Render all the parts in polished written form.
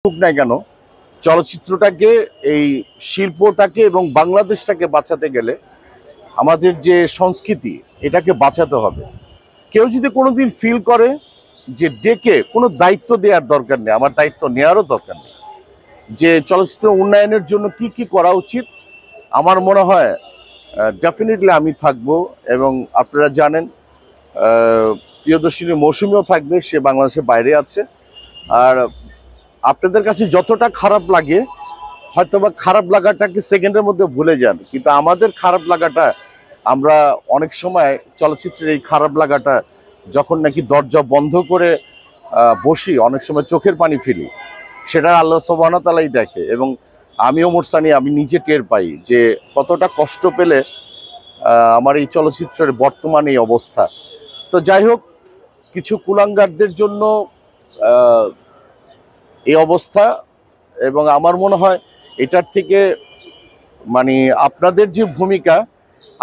হোক না কেন চলচ্চিত্রটাকে এই শিল্পটাকে এবং বাংলাদেশটাকে বাঁচাতে গেলে আমাদের যে সংস্কৃতি এটাকে বাঁচাতে হবে। কেউ যদি কোনোদিন ফিল করে যে ডেকে কোনো দায়িত্ব দেওয়ার দরকার নেই, আমার দায়িত্ব নেওয়ারও দরকার নেই, যে চলচ্চিত্র উন্নয়নের জন্য কি কি করা উচিত, আমার মনে হয় ডেফিনেটলি আমি থাকবো। এবং আপনারা জানেন প্রিয়দর্শিনী মৌসুমীও থাকবে, সে বাংলাদেশের বাইরে আছে। আর আপনাদের কাছে যতটা খারাপ লাগে হয়তোবা খারাপ লাগাটাকে সেকেন্ডের মধ্যে ভুলে যান, কিন্তু আমাদের খারাপ লাগাটা আমরা অনেক সময় চলচ্চিত্রের এই খারাপ লাগাটা যখন নাকি দরজা বন্ধ করে বসি, অনেক সময় চোখের পানি ফেলি, সেটা আল্লাহ সুবহানাহু ওয়া তাআলাই দেখে। এবং আমি ওমর সানি, আমি নিজে টের পাই যে কতটা কষ্ট পেলে আমার এই চলচ্চিত্রের বর্তমানে এই অবস্থা। তো যাই হোক, কিছু কুলাঙ্গারদের জন্য এই অবস্থা। এবং আমার মনে হয় এটার থেকে মানে আপনাদের যে ভূমিকা,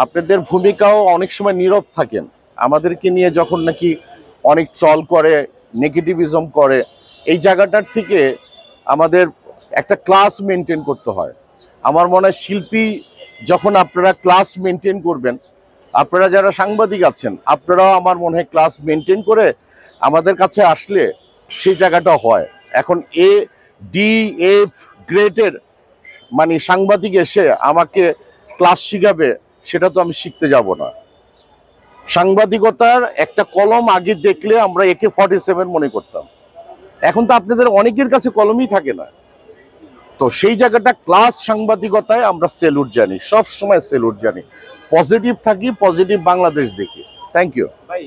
আপনাদের ভূমিকাও অনেক সময় নীরব থাকেন আমাদেরকে নিয়ে, যখন নাকি অনেক ট্রল করে, নেগেটিভিজম করে, এই জায়গাটার থেকে আমাদের একটা ক্লাস মেনটেন করতে হয়। আমার মনে হয় শিল্পী যখন আপনারা ক্লাস মেনটেন করবেন, আপনারা যারা সাংবাদিক আছেন আপনারাও আমার মনে হয় ক্লাস মেনটেন করে আমাদের কাছে আসলে সেই জায়গাটা হয়। এখন ডি এফ গ্রেডের মানে সাংবাদিক এসে আমাকে ক্লাস শিখাবে, সেটা তো আমি শিখতে যাব না। সাংবাদিকতার একটা কলম আগে দেখলে আমরা AK-47 মনে করতাম, এখন তো আপনাদের অনেকের কাছে কলমই থাকে না। তো সেই জায়গাটা ক্লাস সাংবাদিকতায় আমরা সেলুট জানি, সব সময় সেলুট জানি, পজিটিভ থাকি, পজিটিভ বাংলাদেশ দেখি। থ্যাংক ইউ ভাই।